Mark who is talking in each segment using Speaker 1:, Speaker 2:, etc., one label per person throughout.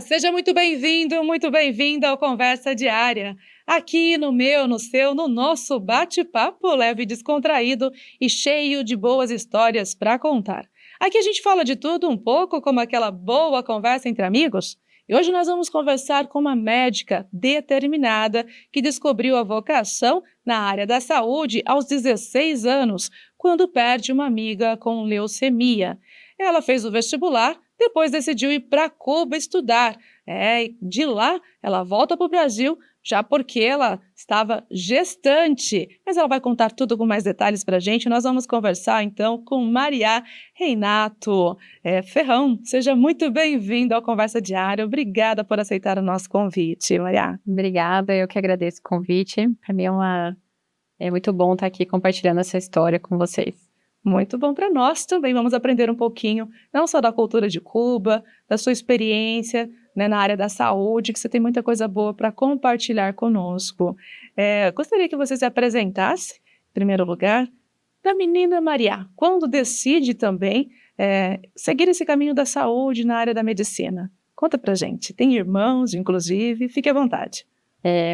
Speaker 1: Seja muito bem-vindo, muito bem-vinda ao Conversa Diária. Aqui no meu, no seu, no nosso bate-papo leve e descontraído e cheio de boas histórias para contar. Aqui a gente fala de tudo um pouco, como aquela boa conversa entre amigos. E hoje nós vamos conversar com uma médica determinada que descobriu a vocação na área da saúde aos 16 anos, quando perde uma amiga com leucemia. Ela fez o vestibular. Depois decidiu ir para Cuba estudar. E de lá ela volta para o Brasil, já porque ela estava gestante. Mas ela vai contar tudo com mais detalhes para a gente. Nós vamos conversar então com Maria Reinato Ferrão. Seja muito bem-vinda ao Conversa Diária. Obrigada por aceitar o nosso convite, Maria.
Speaker 2: Obrigada, eu que agradeço o convite. Para mim é muito bom estar aqui compartilhando essa história com vocês.
Speaker 1: Muito bom para nós também. Vamos aprender um pouquinho, não só da cultura de Cuba, da sua experiência, né, na área da saúde, que você tem muita coisa boa para compartilhar conosco. Gostaria que você se apresentasse, em primeiro lugar, da menina Maria, quando decide também seguir esse caminho da saúde na área da medicina. Conta pra gente. Tem irmãos, inclusive, fique à vontade.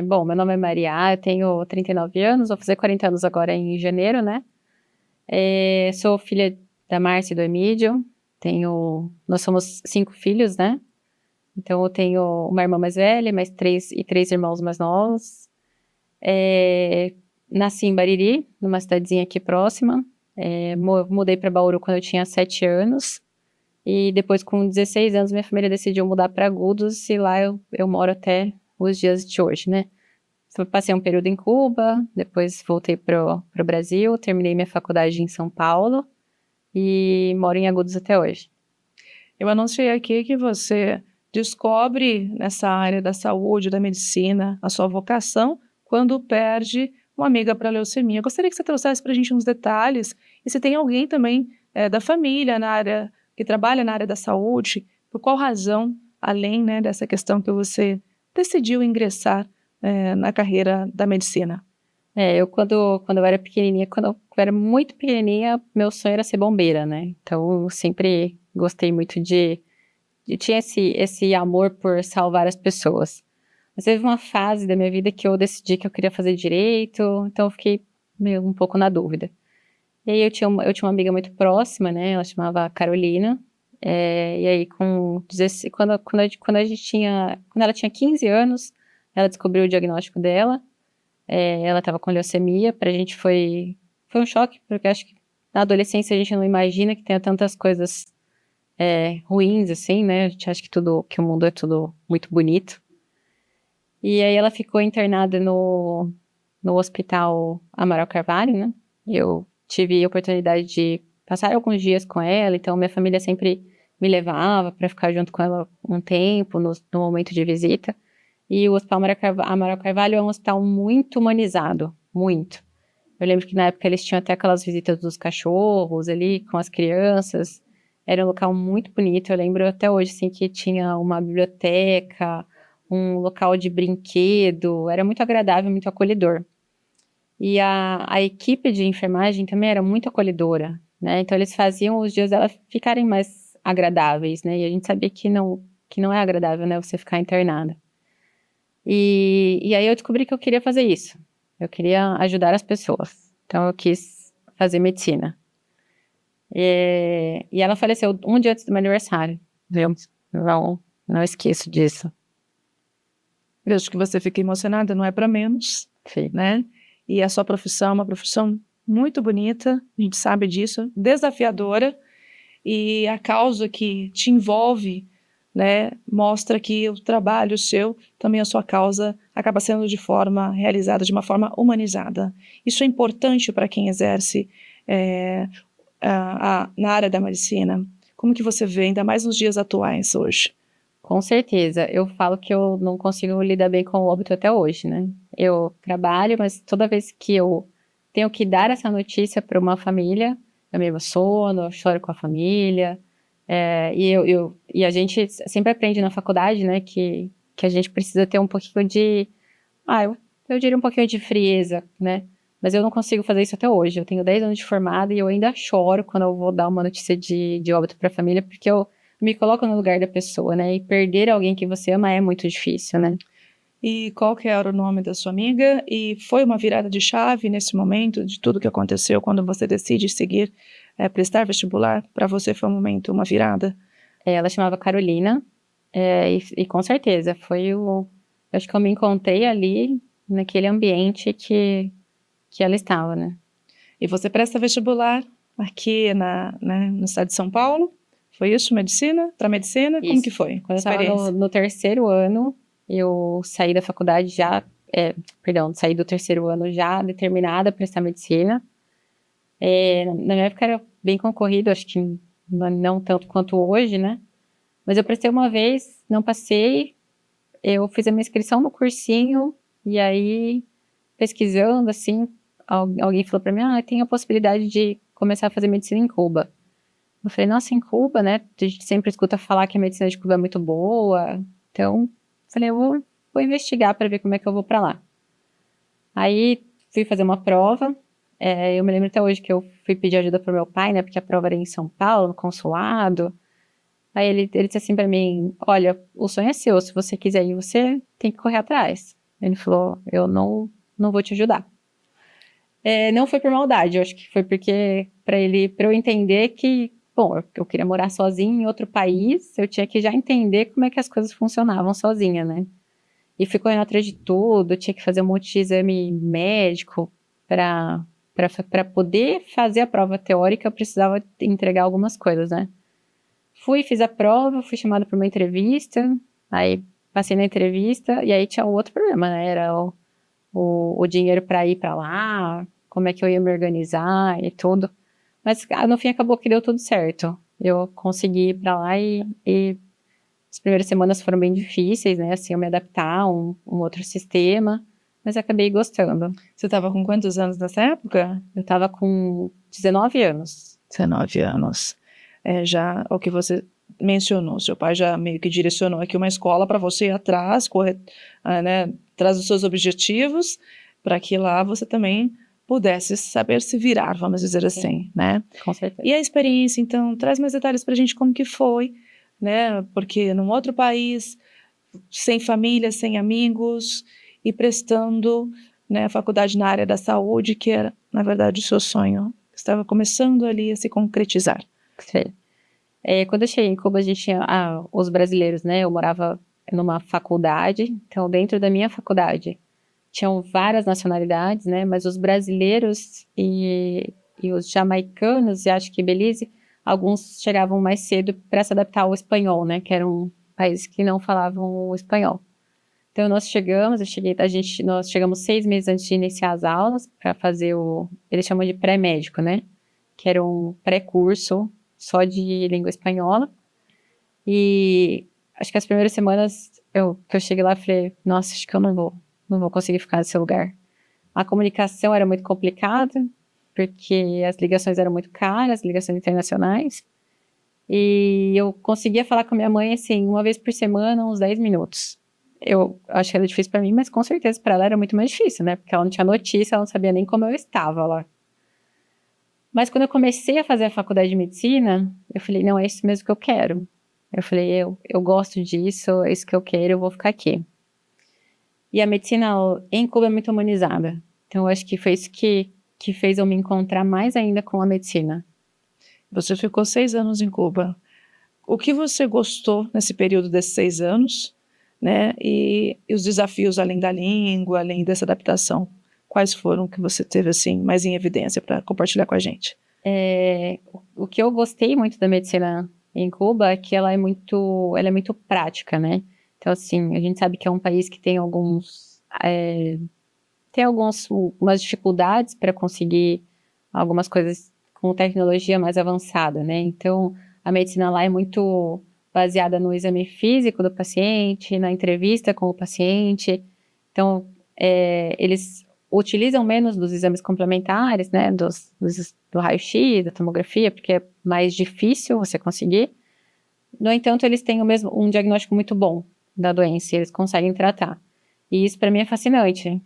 Speaker 2: Bom, meu nome é Maria, eu tenho 39 anos, vou fazer 40 anos agora em janeiro, né? Sou filha da Márcia e do Emílio, nós somos 5 filhos, né? Então eu tenho uma irmã mais velha, mais 3 irmãos mais novos. Nasci em Bariri, numa cidadezinha aqui próxima. Mudei para Bauru quando eu tinha 7 anos. E depois, com 16 anos, minha família decidiu mudar para Agudos e lá eu moro até os dias de hoje, né? Passei um período em Cuba, depois voltei pro Brasil, terminei minha faculdade em São Paulo e moro em Agudos até hoje.
Speaker 1: Eu anunciei aqui que você descobre nessa área da saúde, da medicina, a sua vocação quando perde uma amiga para leucemia. Gostaria que você trouxesse para a gente uns detalhes e se tem alguém também da família que trabalha na área da saúde, por qual razão, além, né, dessa questão que você decidiu ingressar na carreira da medicina.
Speaker 2: Quando eu era pequenininha, quando eu era muito pequenininha, meu sonho era ser bombeira, né? Então, eu sempre gostei muito tinha esse amor por salvar as pessoas. Mas teve uma fase da minha vida que eu decidi que eu queria fazer direito, então eu fiquei meio um pouco na dúvida. E aí eu tinha uma amiga muito próxima, né? Ela chamava Carolina. E aí, quando ela tinha 15 anos, ela descobriu o diagnóstico dela. Ela estava com leucemia. Pra gente foi um choque, porque acho que na adolescência a gente não imagina que tenha tantas coisas ruins assim, né? A gente acha que o mundo é tudo muito bonito. E aí ela ficou internada no Hospital Amaral Carvalho, né? Eu tive a oportunidade de passar alguns dias com ela, então minha família sempre me levava para ficar junto com ela um tempo, no momento de visita. E o Hospital Amaral Carvalho é um hospital muito humanizado, muito. Eu lembro que na época eles tinham até aquelas visitas dos cachorros ali, com as crianças. Era um local muito bonito, eu lembro até hoje, assim, que tinha uma biblioteca, um local de brinquedo, era muito agradável, muito acolhedor. E a equipe de enfermagem também era muito acolhedora, né? Então eles faziam os dias dela ficarem mais agradáveis, né? E a gente sabia que não é agradável, né? Você ficar internada. E aí eu descobri que eu queria fazer isso. Eu queria ajudar as pessoas. Então eu quis fazer medicina. E ela faleceu um dia antes do meu aniversário. Eu não esqueço disso.
Speaker 1: Eu acho que você fica emocionada, não é para menos,
Speaker 2: Sim.
Speaker 1: Né? E a sua profissão é uma profissão muito bonita, a gente sabe disso, desafiadora, e a causa que te envolve, né, mostra que o trabalho seu, também a sua causa, acaba sendo realizada de uma forma humanizada. Isso é importante para quem exerce na área da medicina. Como que você vê, ainda mais nos dias atuais hoje?
Speaker 2: Com certeza. Eu falo que eu não consigo lidar bem com o óbito até hoje, né? Eu trabalho, mas toda vez que eu tenho que dar essa notícia para uma família, eu me emociono, eu choro com a família. E a gente sempre aprende na faculdade, né, que a gente precisa ter um pouquinho eu diria um pouquinho de frieza, né? Mas eu não consigo fazer isso até hoje. Eu tenho 10 anos de formada e eu ainda choro quando eu vou dar uma notícia de óbito para a família, porque eu me coloco no lugar da pessoa, né? E perder alguém que você ama é muito difícil, né?
Speaker 1: E qual que era o nome da sua amiga? E foi uma virada de chave nesse momento, de tudo que aconteceu, quando você decide seguir, prestar vestibular? Para você foi um momento, uma virada?
Speaker 2: Ela chamava Carolina, e com certeza acho que eu me encontrei ali, naquele ambiente que ela estava, né?
Speaker 1: E você presta vestibular aqui no estado de São Paulo? Foi isso, medicina? Para medicina? Como
Speaker 2: Isso.
Speaker 1: que foi?
Speaker 2: Quando eu estava no terceiro ano, eu saí da faculdade saí do terceiro ano já determinada a prestar medicina. Na minha época era bem concorrido, acho que não tanto quanto hoje, né? Mas eu prestei uma vez, não passei, eu fiz a minha inscrição no cursinho, e aí, pesquisando, assim, alguém falou pra mim, tem a possibilidade de começar a fazer medicina em Cuba. Eu falei, nossa, em Cuba, né? A gente sempre escuta falar que a medicina de Cuba é muito boa. Então, falei, vou investigar para ver como é que eu vou para lá. Aí, fui fazer uma prova. Eu me lembro até hoje que eu fui pedir ajuda pro meu pai, né? Porque a prova era em São Paulo, no consulado. Aí ele disse assim para mim, olha, o sonho é seu, se você quiser ir, você tem que correr atrás. Ele falou, eu não vou te ajudar. Não foi por maldade, eu acho que foi porque para eu entender que, bom, eu queria morar sozinha em outro país, eu tinha que já entender como é que as coisas funcionavam sozinha, né? E fui correndo atrás de tudo, eu tinha que fazer um monte de exame médico para poder fazer a prova teórica, eu precisava entregar algumas coisas, né? Fiz a prova, fui chamada para uma entrevista, aí passei na entrevista, e aí tinha outro problema, né? Era o dinheiro para ir para lá, como é que eu ia me organizar e tudo. Mas no fim acabou que deu tudo certo. Eu consegui ir para lá e as primeiras semanas foram bem difíceis, né? Assim, eu me adaptar a um outro sistema, mas acabei gostando.
Speaker 1: Você estava com quantos anos nessa época?
Speaker 2: Eu estava com 19 anos.
Speaker 1: 19 anos. Já o que você mencionou, seu pai já meio que direcionou aqui uma escola para você ir atrás, correr, né, atrás dos seus objetivos, para que lá você também pudesse saber se virar, vamos dizer assim, né?
Speaker 2: Com certeza.
Speaker 1: E a experiência, então, traz mais detalhes para a gente como que foi, né? Porque num outro país, sem família, sem amigos, e prestando, né, a faculdade na área da saúde, que era, na verdade, o seu sonho. Estava começando ali a se concretizar.
Speaker 2: Sim. Quando eu cheguei em Cuba, a gente tinha os brasileiros, né? Eu morava numa faculdade, então dentro da minha faculdade tinham várias nacionalidades, né? Mas os brasileiros e os jamaicanos, e acho que Belize, alguns chegavam mais cedo para se adaptar ao espanhol, né? Que eram países que não falavam o espanhol. Então nós chegamos 6 meses antes de iniciar as aulas para fazer eles chamam de pré-médico, né? Que era um pré-curso só de língua espanhola. E acho que as primeiras semanas que eu cheguei lá, falei, nossa, acho que eu não vou conseguir ficar nesse lugar. A comunicação era muito complicada, porque as ligações eram muito caras, ligações internacionais. E eu conseguia falar com a minha mãe, assim, uma vez por semana, uns 10 minutos. Eu acho que era difícil para mim, mas com certeza para ela era muito mais difícil, né? Porque ela não tinha notícia, ela não sabia nem como eu estava lá. Mas quando eu comecei a fazer a faculdade de medicina, eu falei, não, é isso mesmo que eu quero. Eu falei, eu gosto disso, é isso que eu quero, eu vou ficar aqui. E a medicina em Cuba é muito humanizada. Então, eu acho que foi isso que fez eu me encontrar mais ainda com a medicina.
Speaker 1: Você ficou 6 anos em Cuba. O que você gostou nesse período desses 6 anos, né? E os desafios além da língua, além dessa adaptação? Quais foram que você teve assim mais em evidência para compartilhar com a gente?
Speaker 2: O que eu gostei muito da medicina em Cuba é que ela é muito prática, né? Então, assim, a gente sabe que é um país que tem umas dificuldades para conseguir algumas coisas com tecnologia mais avançada, né? Então, a medicina lá é muito baseada no exame físico do paciente, na entrevista com o paciente. Então, eles utilizam menos dos exames complementares, né? Do raio-x, da tomografia, porque é mais difícil você conseguir. No entanto, eles têm um diagnóstico muito bom da doença, e eles conseguem tratar. E isso para mim é fascinante.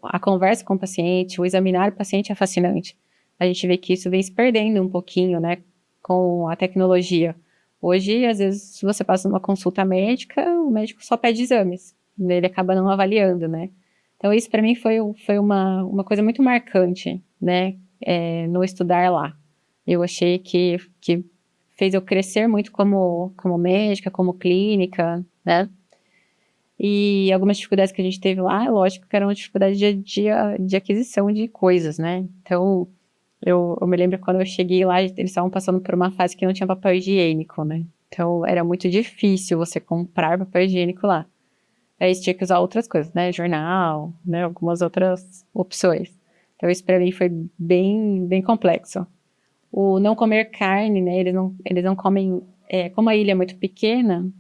Speaker 2: A conversa com o paciente, o examinar o paciente é fascinante. A gente vê que isso vem se perdendo um pouquinho, né, com a tecnologia. Hoje, às vezes, se você passa numa consulta médica, o médico só pede exames, ele acaba não avaliando, né? Então, isso para mim foi uma coisa muito marcante, né? No estudar lá. Eu achei que fez eu crescer muito como médica, como clínica, né? E algumas dificuldades que a gente teve lá, lógico que eram dificuldades de aquisição de coisas, né? Então, eu me lembro quando eu cheguei lá, eles estavam passando por uma fase que não tinha papel higiênico, né? Então, era muito difícil você comprar papel higiênico lá. Aí você tinha que usar outras coisas, né? Jornal, né? Algumas outras opções. Então, isso para mim foi bem complexo. O não comer carne, né? Eles não comem... como a ilha é muito pequena,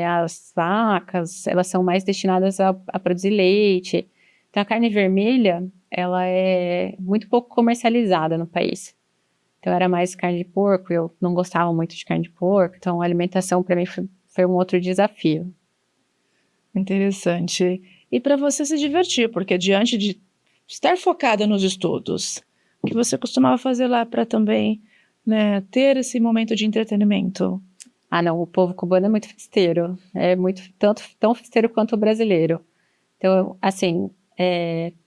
Speaker 2: as vacas, elas são mais destinadas a produzir leite. Então, a carne vermelha, ela é muito pouco comercializada no país. Então, era mais carne de porco, eu não gostava muito de carne de porco. Então, a alimentação para mim foi um outro desafio.
Speaker 1: Interessante. E para você se divertir, porque diante de estar focada nos estudos, o que você costumava fazer lá para também, né, ter esse momento de entretenimento?
Speaker 2: Ah, não, o povo cubano é muito festeiro. É muito, tão festeiro quanto o brasileiro. Então, assim,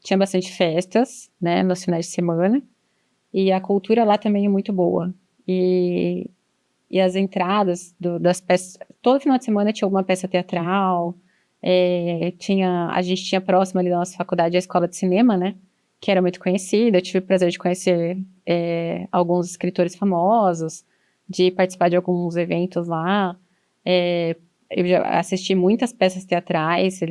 Speaker 2: tinha bastante festas, né, nos finais de semana. E a cultura lá também é muito boa. E as entradas das peças... Todo final de semana tinha alguma peça teatral. A gente tinha próximo ali da nossa faculdade a escola de cinema, né? Que era muito conhecida. Eu tive o prazer de conhecer alguns escritores famosos, de participar de alguns eventos lá. Eu já assisti muitas peças teatrais.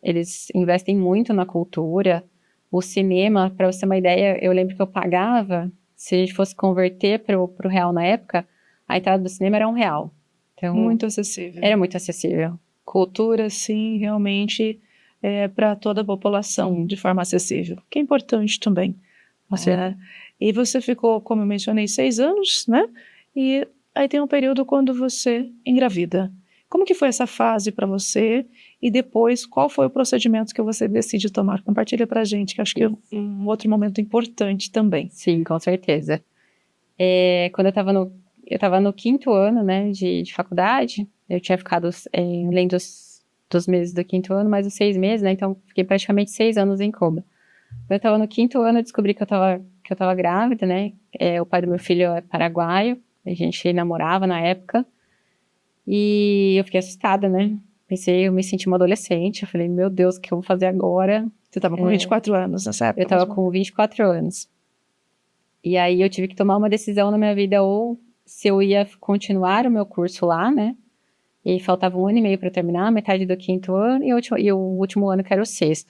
Speaker 2: Eles investem muito na cultura. O cinema, para você ter uma ideia, eu lembro que eu pagava, se a gente fosse converter para o real na época, a entrada do cinema era R$ 1. Então,
Speaker 1: Muito acessível.
Speaker 2: era muito acessível.
Speaker 1: Cultura, sim, realmente para toda a população, de forma acessível, que é importante também. E você ficou, como eu mencionei, 6 anos, né? E aí tem um período quando você engravida. Como que foi essa fase para você? E depois, qual foi o procedimento que você decide tomar? Compartilha para a gente, que acho que é um outro momento importante também.
Speaker 2: Sim, com certeza. Quando eu estava no 5º ano, né, de faculdade, eu tinha ficado, além dos meses do 5º ano, mais os 6 meses, né, então fiquei praticamente 6 anos em coma. Quando eu estava no 5º ano, eu descobri que eu estava grávida, né, o pai do meu filho é paraguaio, a gente namorava na época, e eu fiquei assustada, né, eu me senti uma adolescente, eu falei, meu Deus, o que eu vou fazer agora?
Speaker 1: Você estava com 24 anos nessa época?
Speaker 2: Eu estava com 24 anos. E aí eu tive que tomar uma decisão na minha vida, ou se eu ia continuar o meu curso lá, né? E faltava 1 ano e meio para terminar, metade do 5º ano e o último ano, que era o 6º.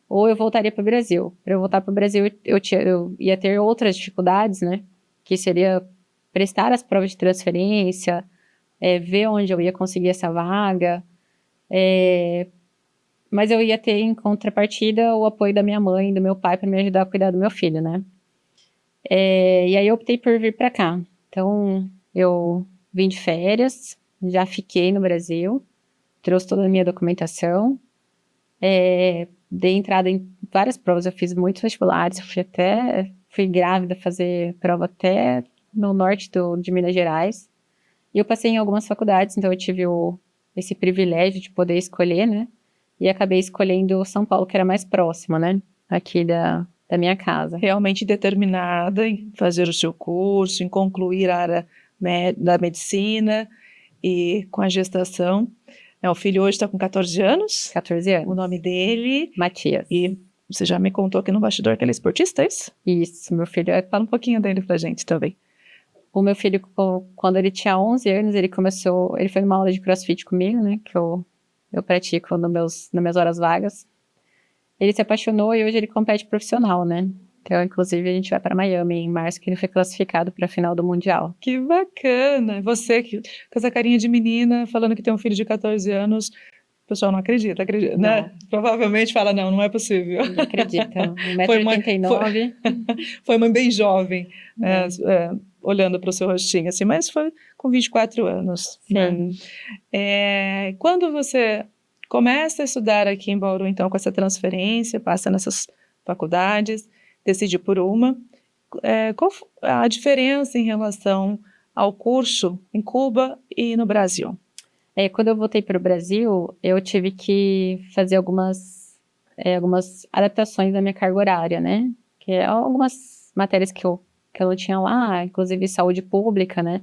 Speaker 2: Ou eu voltaria para o Brasil. Para eu voltar para o Brasil, eu ia ter outras dificuldades, né? Que seria prestar as provas de transferência, ver onde eu ia conseguir essa vaga. Mas eu ia ter em contrapartida o apoio da minha mãe e do meu pai para me ajudar a cuidar do meu filho, né? E aí eu optei por vir para cá. Então, eu vim de férias, já fiquei no Brasil, trouxe toda a minha documentação, dei entrada em várias provas, eu fiz muitos vestibulares, fui grávida fazer prova até no norte de Minas Gerais. E eu passei em algumas faculdades, então eu tive esse privilégio de poder escolher, né? E acabei escolhendo São Paulo, que era mais próximo, né? Aqui da minha casa.
Speaker 1: Realmente determinada em fazer o seu curso, em concluir a área da medicina e com a gestação. O filho hoje está com 14 anos.
Speaker 2: 14 anos.
Speaker 1: O nome dele?
Speaker 2: Matias.
Speaker 1: E você já me contou aqui no bastidor que ele é esportista, é isso?
Speaker 2: Isso, meu filho.
Speaker 1: Fala um pouquinho dele pra gente também.
Speaker 2: O meu filho, quando ele tinha 11 anos, ele foi numa aula de CrossFit comigo, né? Que eu pratico nas minhas horas vagas. Ele se apaixonou e hoje ele compete profissional, né? Então, inclusive, a gente vai para Miami em março, que ele foi classificado para a final do Mundial.
Speaker 1: Que bacana! Você, com essa carinha de menina, falando que tem um filho de 14 anos, o pessoal não acredita, né? Provavelmente fala, não é possível.
Speaker 2: Não acredita, 1,89 m.
Speaker 1: Foi uma bem jovem, olhando para o seu rostinho, assim, mas foi com 24 anos.
Speaker 2: Sim.
Speaker 1: Né? Quando você começa a estudar aqui em Bauru, então, com essa transferência, passa nessas faculdades, decide por uma, qual a diferença em relação ao curso em Cuba e no Brasil?
Speaker 2: Quando eu voltei para o Brasil, eu tive que fazer algumas adaptações da minha carga horária, né? Que é algumas matérias que eu não tinha lá, inclusive saúde pública, né?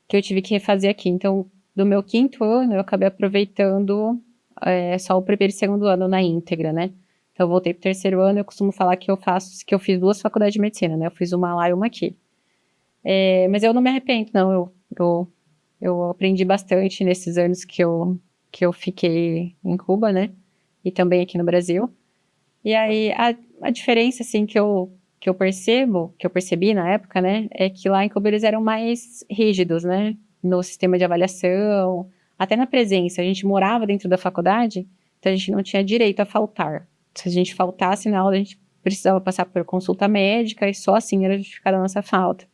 Speaker 2: Que eu tive que refazer aqui. Então, do meu 5º ano, eu acabei aproveitando só o primeiro e segundo ano na íntegra, né? Então, eu voltei pro 3º ano, eu costumo falar que eu fiz 2 faculdades de medicina, né? Eu fiz uma lá e uma aqui. Mas eu não me arrependo, não. Eu aprendi bastante nesses anos que eu fiquei em Cuba, né? E também aqui no Brasil. E aí, a diferença, assim, que eu percebi na época, né? É que lá em Cuba eles eram mais rígidos, né? No sistema de avaliação, até na presença. A gente morava dentro da faculdade, então a gente não tinha direito a faltar. Se a gente faltasse na aula, a gente precisava passar por consulta médica e só assim era justificada a nossa falta.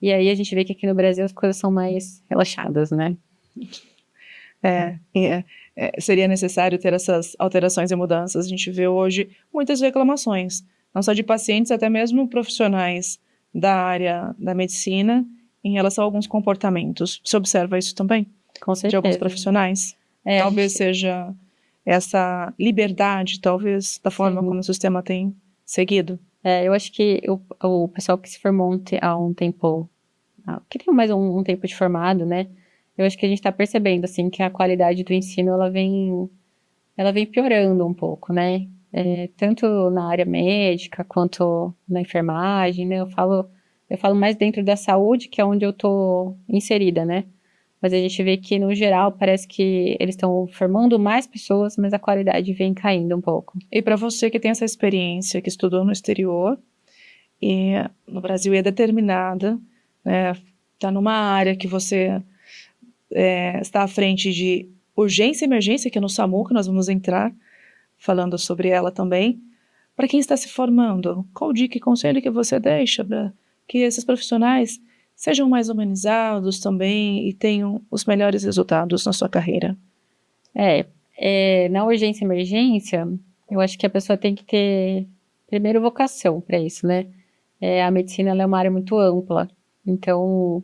Speaker 2: E aí a gente vê que aqui no Brasil as coisas são mais relaxadas, né?
Speaker 1: Seria necessário ter essas alterações e mudanças. A gente vê hoje muitas reclamações, não só de pacientes, até mesmo profissionais da área da medicina, em relação a alguns comportamentos. Você observa isso também?
Speaker 2: Com certeza.
Speaker 1: De alguns profissionais? Talvez seja essa liberdade, talvez, da forma como o sistema tem seguido.
Speaker 2: Eu acho que o pessoal que se formou há um tempo, que tem mais um tempo de formado, né? Eu acho que a gente está percebendo, assim, que a qualidade do ensino, ela vem piorando um pouco, né? Tanto na área médica, quanto na enfermagem, né? Eu falo mais dentro da saúde, que é onde eu tô inserida, né? Mas a gente vê que, no geral, parece que eles estão formando mais pessoas, mas a qualidade vem caindo um pouco.
Speaker 1: E para você que tem essa experiência, que estudou no exterior, e no Brasil é determinada, né? Está numa área que você está à frente de urgência e emergência, que é no SAMU, que nós vamos entrar falando sobre ela também. Para quem está se formando, qual dica e conselho que você deixa para que esses profissionais sejam mais humanizados também e tenham os melhores resultados na sua carreira?
Speaker 2: Na urgência e emergência, eu acho que a pessoa tem que ter, primeiro, vocação para isso, né? A medicina, ela é uma área muito ampla, então,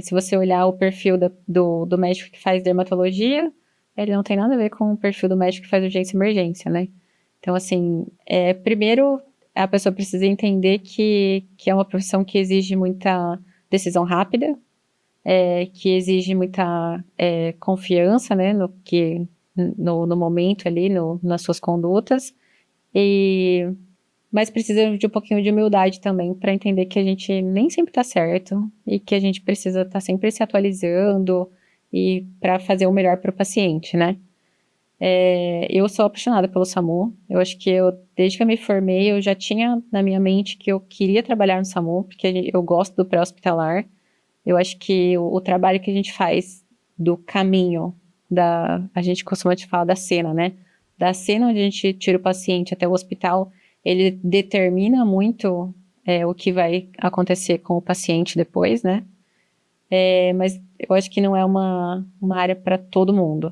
Speaker 2: se você olhar o perfil do médico que faz dermatologia, ele não tem nada a ver com o perfil do médico que faz urgência e emergência, né? Então, assim, primeiro, a pessoa precisa entender que é uma profissão que exige muita decisão rápida, que exige muita confiança, né, no momento ali, nas suas condutas, mas precisa de um pouquinho de humildade também para entender que a gente nem sempre está certo e que a gente precisa estar sempre se atualizando e para fazer o melhor para o paciente, né? Eu sou apaixonada pelo SAMU. Eu acho que desde que eu me formei, eu já tinha na minha mente que eu queria trabalhar no SAMU, porque eu gosto do pré-hospitalar. Eu acho que o trabalho que a gente faz do caminho, a gente costuma te falar da cena, né? Da cena onde a gente tira o paciente até o hospital, ele determina muito o que vai acontecer com o paciente depois, né? Mas eu acho que não é uma área para todo mundo.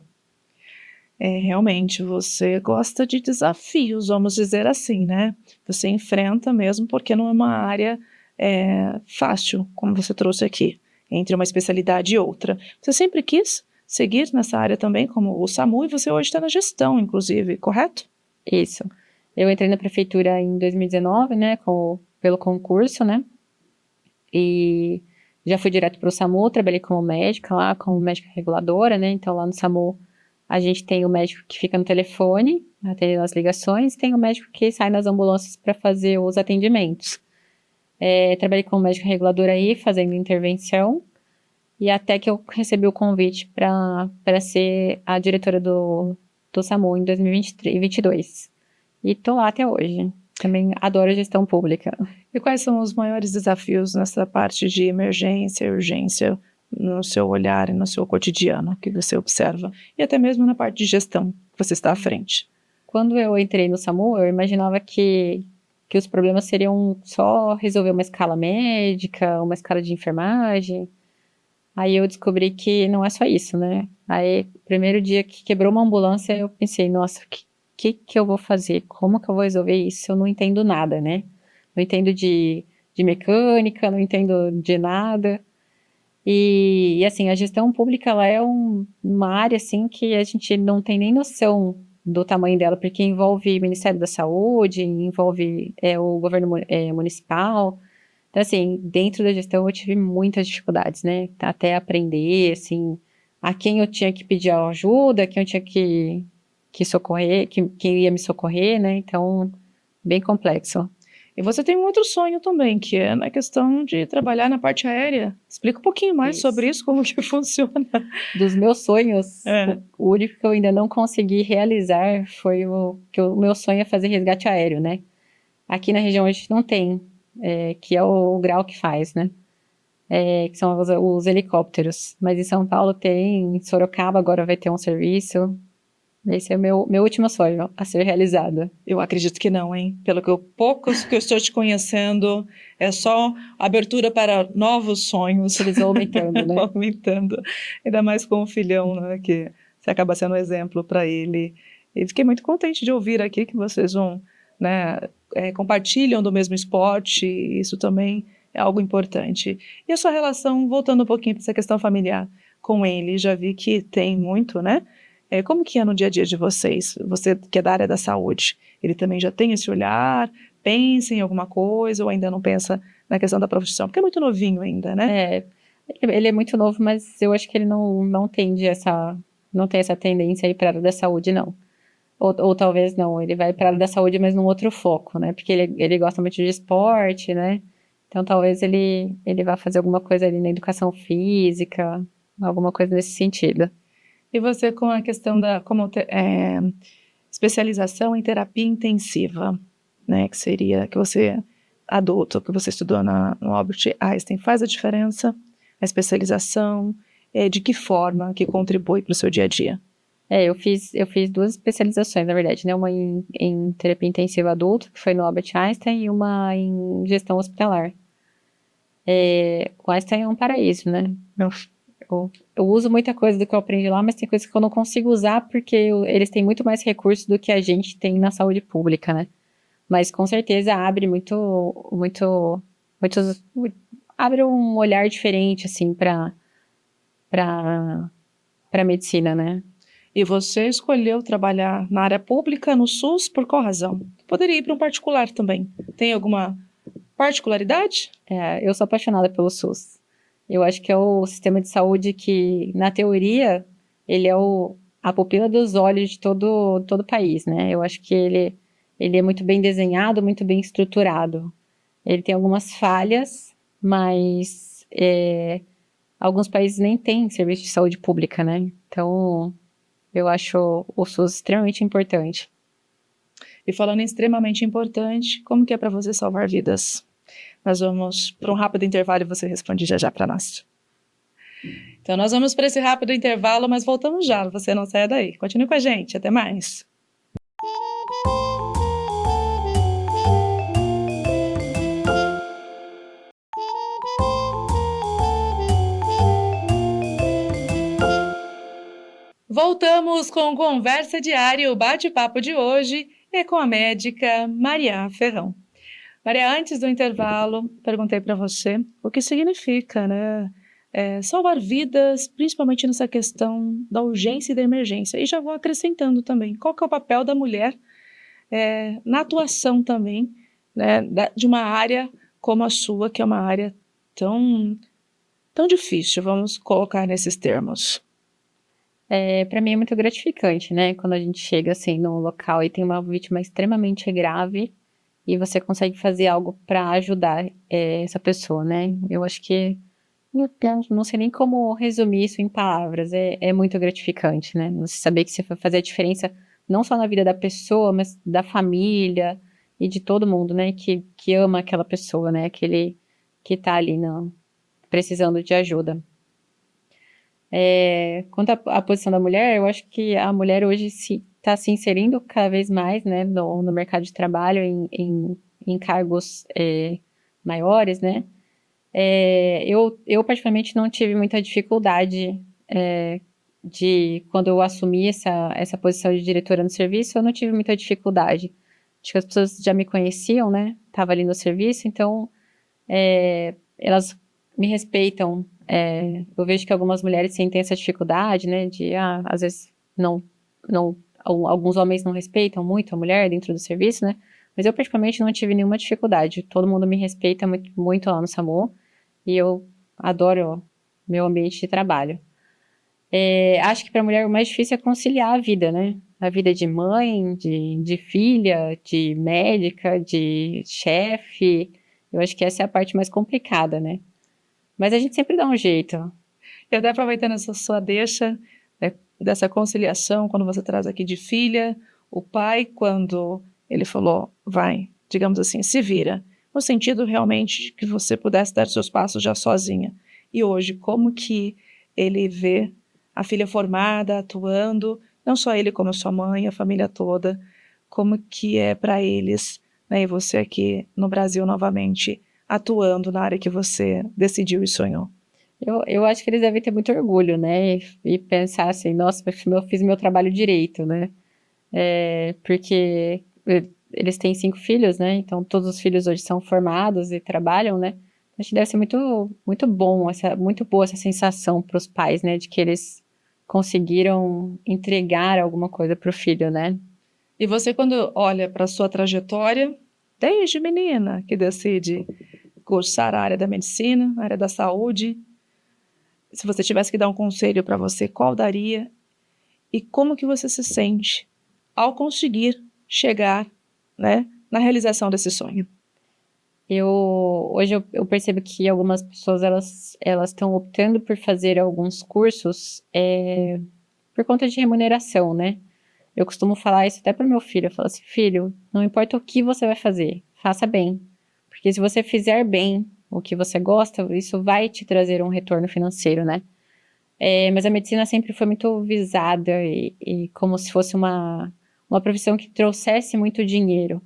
Speaker 1: Realmente, você gosta de desafios, vamos dizer assim, né? Você enfrenta mesmo, porque não é uma área fácil, como você trouxe aqui, entre uma especialidade e outra. Você sempre quis seguir nessa área também, como o SAMU, e você hoje está na gestão, inclusive, correto?
Speaker 2: Isso. Eu entrei na prefeitura em 2019, né, pelo concurso, né? E já fui direto para o SAMU, trabalhei como médica lá, como médica reguladora, né? Então, lá no SAMU, a gente tem o médico que fica no telefone, atendendo as ligações, tem o médico que sai nas ambulâncias para fazer os atendimentos. Trabalhei como médica reguladora aí, fazendo intervenção, e até que eu recebi o convite para ser a diretora do SAMU em 2022. E tô lá até hoje. Também adoro gestão pública.
Speaker 1: E quais são os maiores desafios nessa parte de emergência e urgência no seu olhar e no seu cotidiano que você observa? E até mesmo na parte de gestão que você está à frente.
Speaker 2: Quando eu entrei no SAMU, eu imaginava que os problemas seriam só resolver uma escala médica, uma escala de enfermagem. Aí eu descobri que não é só isso, né? Aí, primeiro dia que quebrou uma ambulância, eu pensei, nossa, o que eu vou fazer? Como que eu vou resolver isso? Eu não entendo nada, né? Não entendo de mecânica, não entendo de nada. E assim, a gestão pública, ela é uma área, assim, que a gente não tem nem noção do tamanho dela, porque envolve Ministério da Saúde, envolve o governo municipal. Então, assim, dentro da gestão eu tive muitas dificuldades, né? Até aprender, assim, a quem eu tinha que pedir ajuda, a quem eu tinha que socorrer, quem ia me socorrer, né? Então, bem complexo.
Speaker 1: E você tem um outro sonho também, que é na questão de trabalhar na parte aérea. Explica um pouquinho mais sobre isso, como que funciona.
Speaker 2: Dos meus sonhos,
Speaker 1: É.
Speaker 2: o único que eu ainda não consegui realizar foi o meu sonho é fazer resgate aéreo, né? Aqui na região a gente não tem, que é o grau que faz, né? Que são os helicópteros. Mas em São Paulo tem, em Sorocaba agora vai ter um serviço. Esse é o meu último sonho a ser realizado.
Speaker 1: Eu acredito que não, hein? Pelo que poucos que eu estou te conhecendo, é só abertura para novos sonhos.
Speaker 2: Eles vão aumentando, né?
Speaker 1: Aumentando. Ainda mais com o filhão, né? Que você acaba sendo um exemplo para ele. E fiquei muito contente de ouvir aqui que vocês vão, né, compartilham do mesmo esporte. Isso também é algo importante. E a sua relação, voltando um pouquinho para essa questão familiar com ele, já vi que tem muito, né? Como que é no dia a dia de vocês? Você que é da área da saúde, ele também já tem esse olhar? Pensa em alguma coisa ou ainda não pensa na questão da profissão? Porque é muito novinho ainda, né?
Speaker 2: Ele é muito novo, mas eu acho que ele não tem essa tendência aí para a área da saúde, não. Ou talvez não, ele vai para a área da saúde, mas num outro foco, né? Porque ele gosta muito de esporte, né? Então talvez ele vá fazer alguma coisa ali na educação física, alguma coisa nesse sentido.
Speaker 1: E você com a questão da especialização em terapia intensiva, né? Que seria que você adulto, que você estudou no Albert Einstein, faz a diferença? A especialização, de que forma que contribui para o seu dia a dia?
Speaker 2: Eu fiz 2 especializações, na verdade, né? Uma em terapia intensiva adulto, que foi no Albert Einstein, e uma em gestão hospitalar. O Einstein é um paraíso, né? Eu uso muita coisa do que eu aprendi lá, mas tem coisas que eu não consigo usar porque eles têm muito mais recursos do que a gente tem na saúde pública, né? Mas com certeza abre abre um olhar diferente, assim, para medicina, né?
Speaker 1: E você escolheu trabalhar na área pública, no SUS, por qual razão? Poderia ir para um particular também. Tem alguma particularidade?
Speaker 2: Eu sou apaixonada pelo SUS. Eu acho que é o sistema de saúde que, na teoria, ele é a pupila dos olhos de todo o país, né? Eu acho que ele é muito bem desenhado, muito bem estruturado. Ele tem algumas falhas, mas alguns países nem têm serviço de saúde pública, né? Então, eu acho o SUS extremamente importante.
Speaker 1: E falando em extremamente importante, como que é para você salvar vidas? Nós vamos para um rápido intervalo e você responde já para nós. Então nós vamos para esse rápido intervalo, mas voltamos já, você não saia daí. Continue com a gente, até mais. Voltamos com Conversa Diária, o bate-papo de hoje é com a médica Maria Ferrão. Maria, antes do intervalo, perguntei para você o que significa, né, salvar vidas, principalmente nessa questão da urgência e da emergência. E já vou acrescentando também, qual que é o papel da mulher na atuação também, né, de uma área como a sua, que é uma área tão difícil, vamos colocar nesses termos.
Speaker 2: Para mim é muito gratificante, né? Quando a gente chega assim no local e tem uma vítima extremamente grave e você consegue fazer algo para ajudar essa pessoa, né? Eu acho que não sei nem como resumir isso em palavras. É muito gratificante, né? Você saber que você vai fazer a diferença não só na vida da pessoa, mas da família e de todo mundo, né? Que ama aquela pessoa, né? Aquele que tá ali precisando de ajuda. Quanto à posição da mulher, eu acho que a mulher hoje está se inserindo cada vez mais, né, no mercado de trabalho, em cargos maiores, né. Eu particularmente não tive muita dificuldade quando eu assumi essa posição de diretora no serviço, eu não tive muita dificuldade. Acho que as pessoas já me conheciam, né, estava ali no serviço, então elas me respeitam eu vejo que algumas mulheres sentem essa dificuldade, né, de, às vezes, alguns homens não respeitam muito a mulher dentro do serviço, né, mas eu praticamente não tive nenhuma dificuldade. Todo mundo me respeita muito, muito lá no SAMU e eu adoro meu ambiente de trabalho. Acho que para a mulher o mais difícil é conciliar a vida, né? A vida de mãe, de filha, de médica, de chefe. Eu acho que essa é a parte mais complicada, né? Mas a gente sempre dá um jeito.
Speaker 1: E até aproveitando essa sua deixa, né, dessa conciliação, quando você traz aqui de filha, o pai, quando ele falou, vai, digamos assim, se vira, no sentido realmente de que você pudesse dar seus passos já sozinha. E hoje, como que ele vê a filha formada, atuando, não só ele como a sua mãe, a família toda, como que é para eles, né, e você aqui no Brasil novamente, atuando na área que você decidiu e sonhou?
Speaker 2: Eu acho que eles devem ter muito orgulho, né? E pensar assim, nossa, eu fiz meu trabalho direito, né? Porque eles têm 5 filhos, né? Então todos os filhos hoje são formados e trabalham, né? Acho que deve ser muito, muito bom, muito boa essa sensação para os pais, né? De que eles conseguiram entregar alguma coisa para o filho, né?
Speaker 1: E você, quando olha para a sua trajetória, desde menina que decide cursar a área da medicina, a área da saúde, se você tivesse que dar um conselho para você, qual daria? E como que você se sente ao conseguir chegar, né, na realização desse sonho?
Speaker 2: Hoje eu percebo que algumas pessoas elas estão optando por fazer alguns cursos por conta de remuneração, né? Eu costumo falar isso até para o meu filho. Eu falo assim, filho, não importa o que você vai fazer, faça bem. Porque se você fizer bem o que você gosta, isso vai te trazer um retorno financeiro, né? Mas a medicina sempre foi muito visada e como se fosse uma profissão que trouxesse muito dinheiro.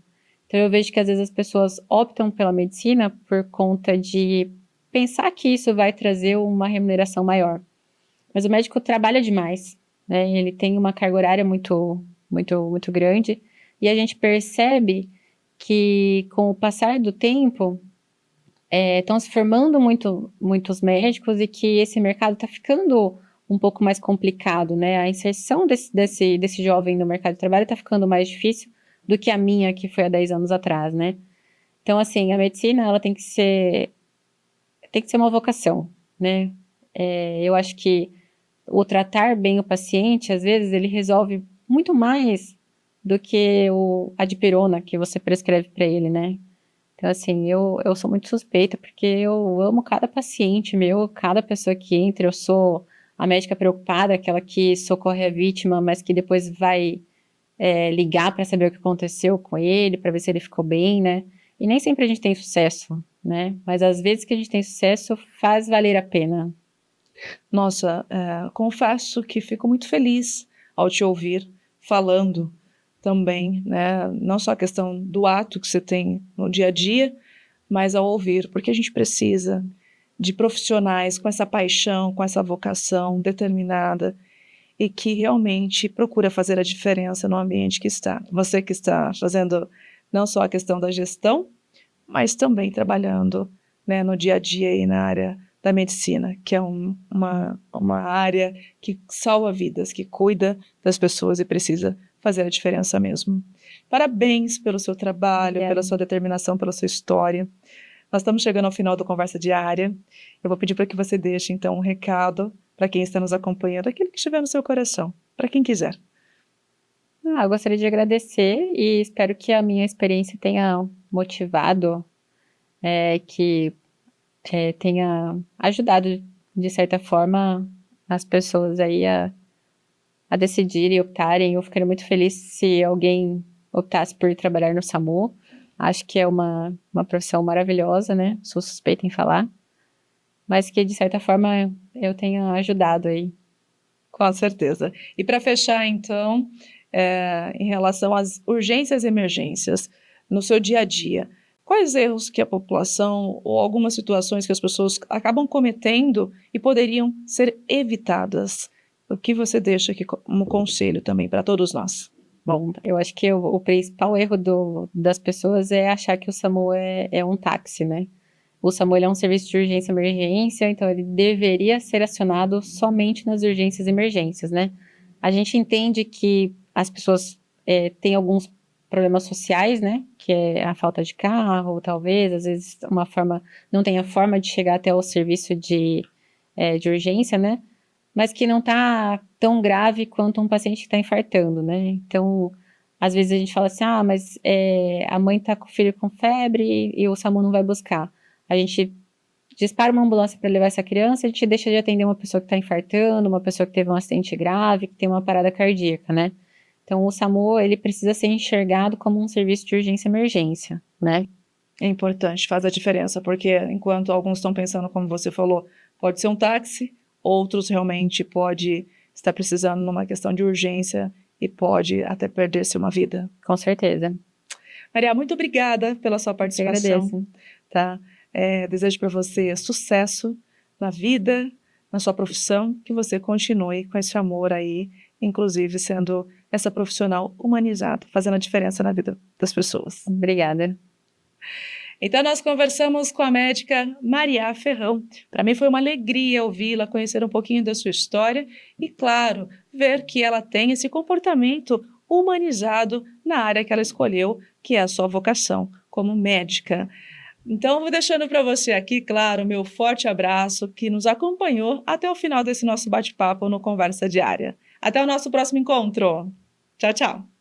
Speaker 2: Então eu vejo que às vezes as pessoas optam pela medicina por conta de pensar que isso vai trazer uma remuneração maior. Mas o médico trabalha demais, né? Ele tem uma carga horária muito, muito, muito grande e a gente percebe que com o passar do tempo estão se formando muitos médicos e que esse mercado está ficando um pouco mais complicado, né? A inserção desse jovem no mercado de trabalho está ficando mais difícil do que a minha, que foi há 10 anos atrás, né? Então, assim, a medicina, ela tem que ser uma vocação, né? Eu acho que o tratar bem o paciente, às vezes, ele resolve muito mais do que a dipirona que você prescreve para ele, né? Então, assim, eu sou muito suspeita, porque eu amo cada paciente meu, cada pessoa que entra. Eu sou a médica preocupada, aquela que socorre a vítima, mas que depois vai ligar para saber o que aconteceu com ele, para ver se ele ficou bem, né? E nem sempre a gente tem sucesso, né? Mas às vezes que a gente tem sucesso, faz valer a pena.
Speaker 1: Nossa, confesso que fico muito feliz ao te ouvir falando também, né? Não só a questão do ato que você tem no dia a dia, mas ao ouvir, porque a gente precisa de profissionais com essa paixão, com essa vocação determinada e que realmente procura fazer a diferença no ambiente que está. Você que está fazendo não só a questão da gestão, mas também trabalhando, né, no dia a dia e na área da medicina, que é uma área que salva vidas, que cuida das pessoas e precisa fazer a diferença mesmo. Parabéns pelo seu trabalho, pela sua determinação, pela sua história. Nós estamos chegando ao final do Conversa Diária. Eu vou pedir para que você deixe, então, um recado para quem está nos acompanhando, aquele que estiver no seu coração, para quem quiser.
Speaker 2: Eu gostaria de agradecer e espero que a minha experiência tenha motivado, que tenha ajudado, de certa forma, as pessoas aí a decidirem e optarem. Eu ficaria muito feliz se alguém optasse por trabalhar no SAMU. Acho que é uma profissão maravilhosa, né? Sou suspeita em falar. Mas que, de certa forma, eu tenha ajudado aí.
Speaker 1: Com certeza. E para fechar, então, em relação às urgências e emergências no seu dia a dia, quais erros que a população ou algumas situações que as pessoas acabam cometendo e poderiam ser evitadas? O que você deixa aqui como conselho também para todos nós?
Speaker 2: Bom, eu acho que o principal erro das pessoas é achar que o SAMU é um táxi, né? O SAMU ele é um serviço de urgência e emergência, então ele deveria ser acionado somente nas urgências e emergências, né? A gente entende que as pessoas têm alguns problemas sociais, né? Que é a falta de carro, talvez, às vezes não tem a forma de chegar até o serviço de urgência, né? Mas que não está tão grave quanto um paciente que está infartando, né? Então, às vezes a gente fala assim, mas a mãe está com o filho com febre e o SAMU não vai buscar. A gente dispara uma ambulância para levar essa criança, a gente deixa de atender uma pessoa que está infartando, uma pessoa que teve um acidente grave, que tem uma parada cardíaca, né? Então, o SAMU, ele precisa ser enxergado como um serviço de urgência e emergência, né?
Speaker 1: É importante, faz a diferença, porque enquanto alguns estão pensando, como você falou, pode ser um táxi, outros realmente pode estar precisando numa questão de urgência e pode até perder-se uma vida.
Speaker 2: Com certeza.
Speaker 1: Maria, muito obrigada pela sua participação.
Speaker 2: Eu agradeço.
Speaker 1: Tá? Desejo para você sucesso na vida, na sua profissão, que você continue com esse amor aí, inclusive sendo essa profissional humanizada, fazendo a diferença na vida das pessoas.
Speaker 2: Obrigada.
Speaker 1: Então, nós conversamos com a médica Maria Ferrão. Para mim foi uma alegria ouvi-la, conhecer um pouquinho da sua história e, claro, ver que ela tem esse comportamento humanizado na área que ela escolheu, que é a sua vocação como médica. Então, vou deixando para você aqui, claro, meu forte abraço que nos acompanhou até o final desse nosso bate-papo no Conversa Diária. Até o nosso próximo encontro. Tchau, tchau.